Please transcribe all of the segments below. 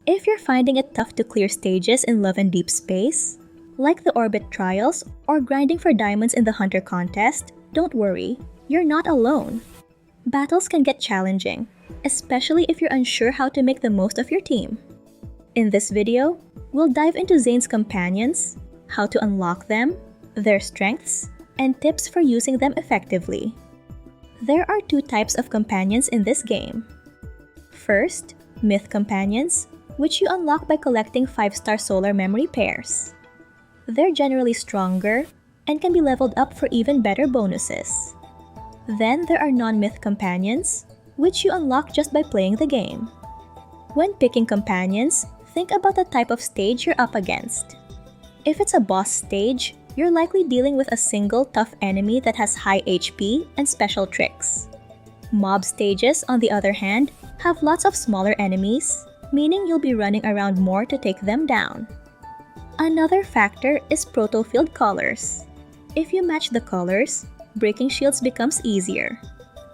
If you're finding it tough to clear stages in Love and Deepspace, like the Orbit Trials or grinding for diamonds in the Hunter contest, don't worry, you're not alone. Battles can get challenging, especially if you're unsure how to make the most of your team. In this video, we'll dive into Zayne's companions, how to unlock them, their strengths, and tips for using them effectively. There are two types of companions in this game. First, Myth Companions, which you unlock by collecting 5-star solar memory pairs. They're generally stronger and can be leveled up for even better bonuses. Then there are non-myth companions, which you unlock just by playing the game. When picking companions, think about the type of stage you're up against. If it's a boss stage, you're likely dealing with a single tough enemy that has high HP and special tricks. Mob stages, on the other hand, have lots of smaller enemies, meaning you'll be running around more to take them down. Another factor is proto field colors. If you match the colors, breaking shields becomes easier.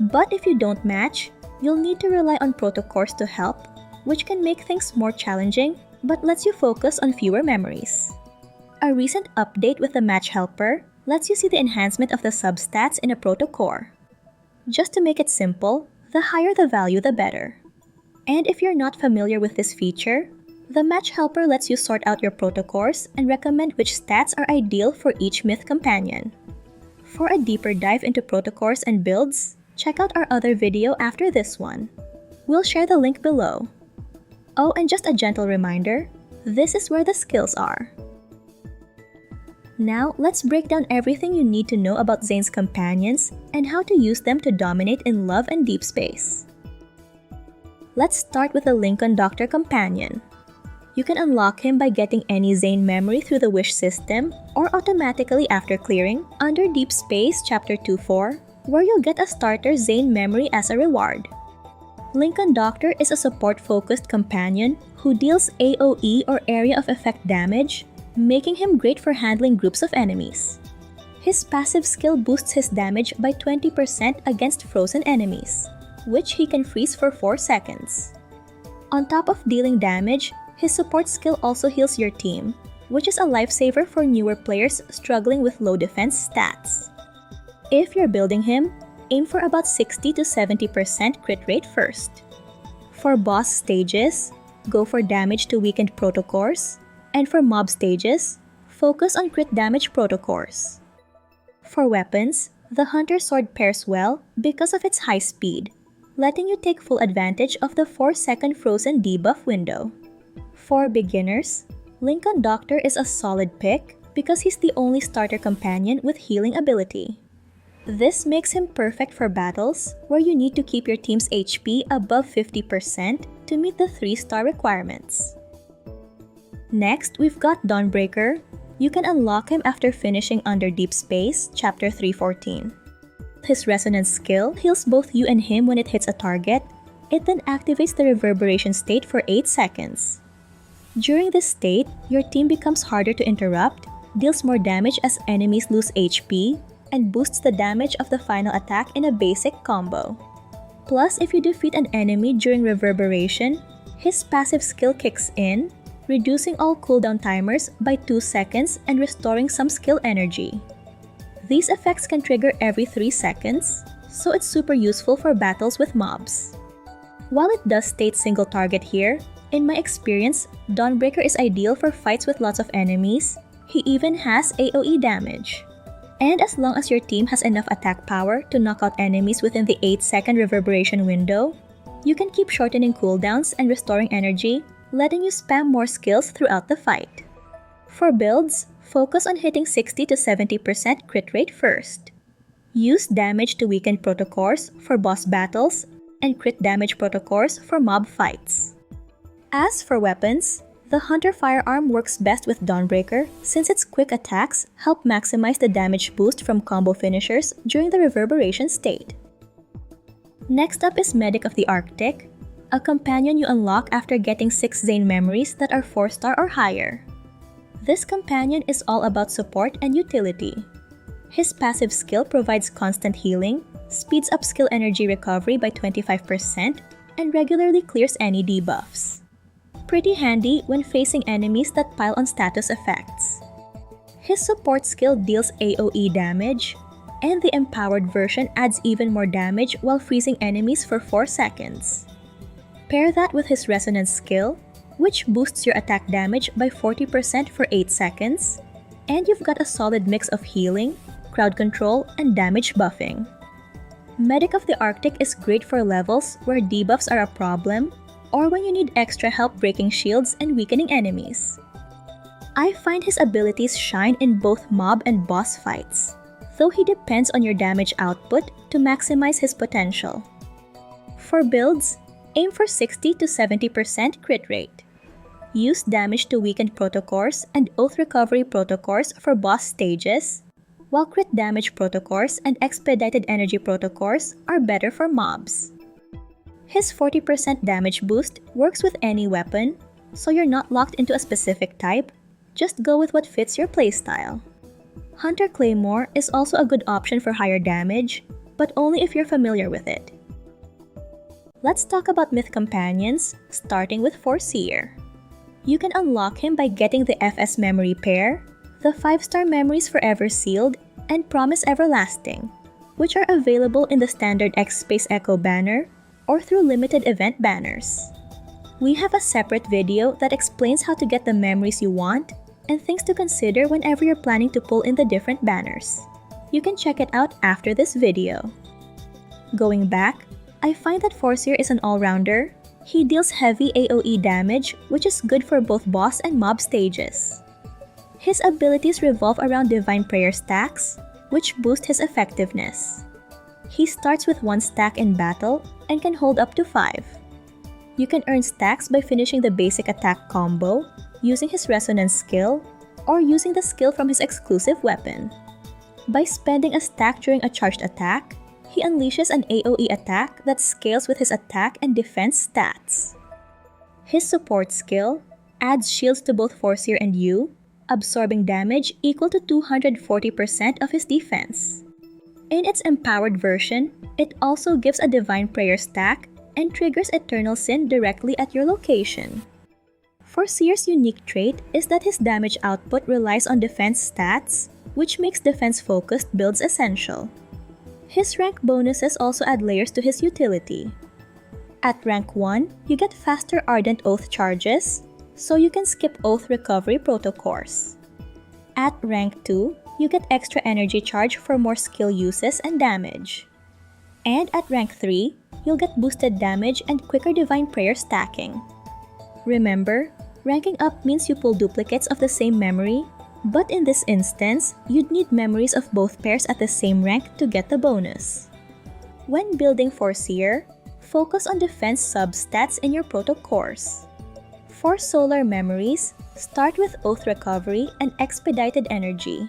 But if you don't match, you'll need to rely on proto cores to help, which can make things more challenging but lets you focus on fewer memories. A recent update with the match helper lets you see the enhancement of the substats in a proto core. Just to make it simple, the higher the value, the better. And if you're not familiar with this feature, the match helper lets you sort out your proto cores and recommend which stats are ideal for each myth companion. For a deeper dive into proto cores and builds, check out our other video after this one. We'll share the link below. Oh, and just a gentle reminder, this is where the skills are. Now, let's break down everything you need to know about Zayne's companions and how to use them to dominate in Love and Deepspace. Let's start with the Linkon Doctor companion. You can unlock him by getting any Zayne memory through the wish system or automatically after clearing under Deepspace Chapter 2-4, where you'll get a starter Zayne memory as a reward. Linkon Doctor is a support-focused companion who deals AoE or area of effect damage, making him great for handling groups of enemies. His passive skill boosts his damage by 20% against frozen enemies, which he can freeze for 4 seconds. On top of dealing damage, his support skill also heals your team, which is a lifesaver for newer players struggling with low defense stats. If you're building him, aim for about 60 to 70% crit rate first. For boss stages, go for damage to weakened proto cores, and for mob stages, focus on crit damage proto cores. For weapons, the Hunter Sword pairs well because of its high speed, letting you take full advantage of the 4-second frozen debuff window. For beginners, Linkon Doctor is a solid pick because he's the only starter companion with healing ability. This makes him perfect for battles where you need to keep your team's HP above 50% to meet the 3-star requirements. Next, we've got Dawnbreaker. You can unlock him after finishing under Deepspace Chapter 314. His resonance skill heals both you and him when it hits a target. It then activates the reverberation state for 8 seconds. During this state, your team becomes harder to interrupt, deals more damage as enemies lose HP, and boosts the damage of the final attack in a basic combo. Plus, if you defeat an enemy during reverberation, his passive skill kicks in, reducing all cooldown timers by 2 seconds and restoring some skill energy. These effects can trigger every 3 seconds, so it's super useful for battles with mobs. While it does state single target here, in my experience, Dawnbreaker is ideal for fights with lots of enemies. He even has AoE damage. And as long as your team has enough attack power to knock out enemies within the 8-second reverberation window, you can keep shortening cooldowns and restoring energy, letting you spam more skills throughout the fight. For builds, focus on hitting 60 to 70% crit rate first. Use damage to weaken proto cores for boss battles and crit damage proto cores for mob fights. As for weapons, the Hunter firearm works best with Dawnbreaker since its quick attacks help maximize the damage boost from combo finishers during the reverberation state. Next up is Medic of the Arctic, a companion you unlock after getting 6 Zayne memories that are 4-star or higher. This companion is all about support and utility. His passive skill provides constant healing, speeds up skill energy recovery by 25%, and regularly clears any debuffs. Pretty handy when facing enemies that pile on status effects. His support skill deals AoE damage, and the empowered version adds even more damage while freezing enemies for 4 seconds. Pair that with his resonance skill, which boosts your attack damage by 40% for 8 seconds, and you've got a solid mix of healing, crowd control, and damage buffing. Medic of the Arctic is great for levels where debuffs are a problem, or when you need extra help breaking shields and weakening enemies. I find his abilities shine in both mob and boss fights, though he depends on your damage output to maximize his potential. For builds, aim for 60 to 70% crit rate. Use damage to weaken protocores and oath recovery protocores for boss stages, while crit damage protocores and expedited energy protocores are better for mobs. His 40% damage boost works with any weapon, so you're not locked into a specific type, just go with what fits your playstyle. Hunter Claymore is also a good option for higher damage, but only if you're familiar with it. Let's talk about Myth Companions, starting with Foreseer. You can unlock him by getting the FS Memory Pair, the 5-star Memories Forever Sealed, and Promise Everlasting, which are available in the standard X-Space Echo banner or through limited event banners. We have a separate video that explains how to get the memories you want and things to consider whenever you're planning to pull in the different banners. You can check it out after this video. Going back, I find that Foreseer is an all-rounder. He deals heavy AoE damage, which is good for both boss and mob stages. His abilities revolve around Divine Prayer stacks, which boost his effectiveness. He starts with 1 stack in battle and can hold up to 5. You can earn stacks by finishing the basic attack combo, using his resonance skill, or using the skill from his exclusive weapon. By spending a stack during a charged attack, he unleashes an AoE attack that scales with his attack and defense stats. His support skill adds shields to both Foreseer and you, absorbing damage equal to 240% of his defense. In its empowered version, it also gives a Divine Prayer stack and triggers Eternal Sin directly at your location. Foreseer's unique trait is that his damage output relies on defense stats, which makes defense-focused builds essential. His rank bonuses also add layers to his utility. At rank 1, you get faster Ardent Oath charges, so you can skip Oath recovery protocores. At rank 2, you get extra energy charge for more skill uses and damage. And at rank 3, you'll get boosted damage and quicker Divine Prayer stacking. Remember, ranking up means you pull duplicates of the same memory, but in this instance, you'd need memories of both pairs at the same rank to get the bonus. When building Foreseer, focus on defense substats in your protocores. For solar memories, start with Oath Recovery and Expedited Energy.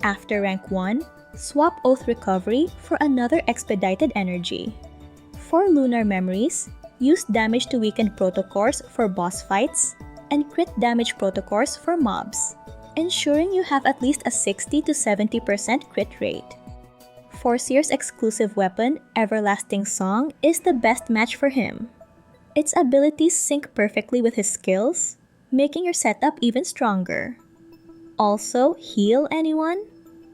After rank 1, swap Oath Recovery for another Expedited Energy. For lunar memories, use damage to weaken protocores for boss fights and crit damage protocores for mobs, ensuring you have at least a 60 to 70% crit rate. Foreseer's exclusive weapon, Everlasting Song, is the best match for him. Its abilities sync perfectly with his skills, making your setup even stronger. Also, heal anyone?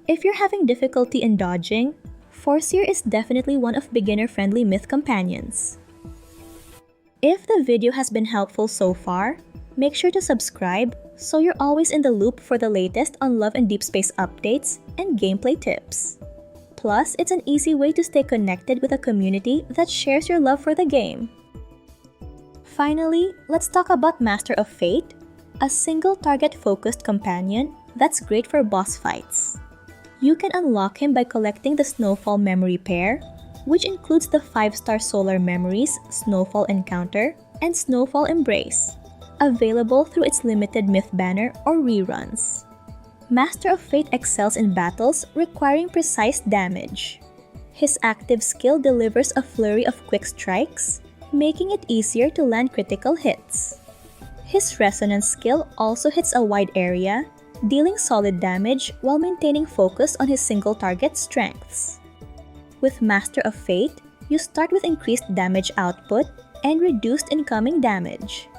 If you're having difficulty in dodging, Foreseer is definitely one of beginner-friendly myth companions. If the video has been helpful so far, make sure to subscribe so you're always in the loop for the latest on Love and Deepspace updates and gameplay tips. Plus, it's an easy way to stay connected with a community that shares your love for the game. Finally, let's talk about Master of Fate, a single target-focused companion that's great for boss fights. You can unlock him by collecting the Snowfall Memory Pair, which includes the 5-star Solar Memories, Snowfall Encounter, and Snowfall Embrace, available through its limited myth banner or reruns. Master of Fate excels in battles requiring precise damage. His active skill delivers a flurry of quick strikes, making it easier to land critical hits. His resonance skill also hits a wide area, dealing solid damage while maintaining focus on his single target strengths. With Master of Fate, you start with increased damage output and reduced incoming damage.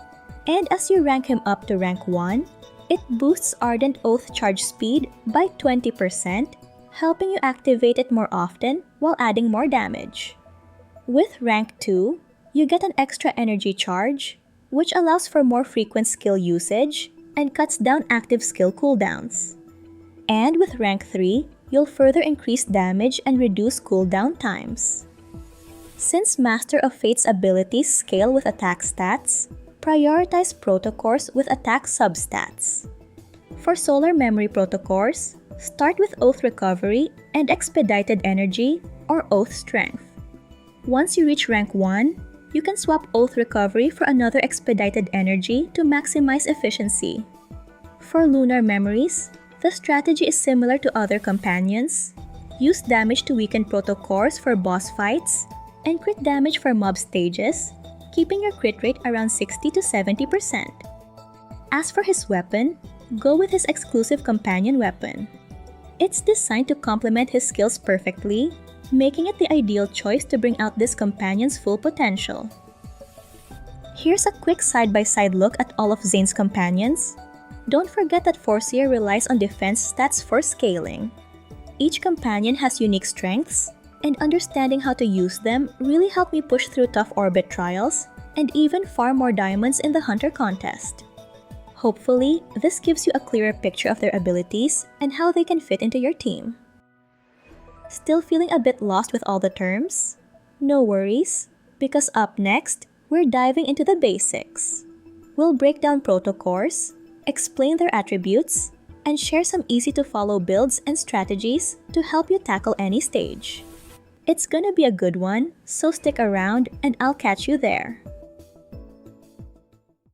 And as you rank him up to rank 1, it boosts Ardent Oath charge speed by 20%, helping you activate it more often while adding more damage. With rank 2, you get an extra energy charge, which allows for more frequent skill usage and cuts down active skill cooldowns. And with rank 3, you'll further increase damage and reduce cooldown times. Since Master of Fate's abilities scale with attack stats, prioritize protocores with attack substats. For Solar Memory protocores, start with Oath Recovery and Expedited Energy or Oath Strength. Once you reach rank 1, you can swap Oath Recovery for another Expedited Energy to maximize efficiency. For Lunar Memories, the strategy is similar to other companions. Use damage to weaken protocores for boss fights, and crit damage for mob stages, keeping your crit rate around 60 to 70%. As for his weapon, go with his exclusive companion weapon. It's designed to complement his skills perfectly, making it the ideal choice to bring out this companion's full potential. Here's a quick side-by-side look at all of Zayne's companions. Don't forget that Foreseer relies on defense stats for scaling. Each companion has unique strengths, and understanding how to use them really helped me push through tough orbit trials and even farm more diamonds in the Hunter contest. Hopefully, this gives you a clearer picture of their abilities and how they can fit into your team. Still feeling a bit lost with all the terms? No worries, because up next, we're diving into the basics. We'll break down protocores, explain their attributes, and share some easy-to-follow builds and strategies to help you tackle any stage. It's gonna be a good one, so stick around and I'll catch you there.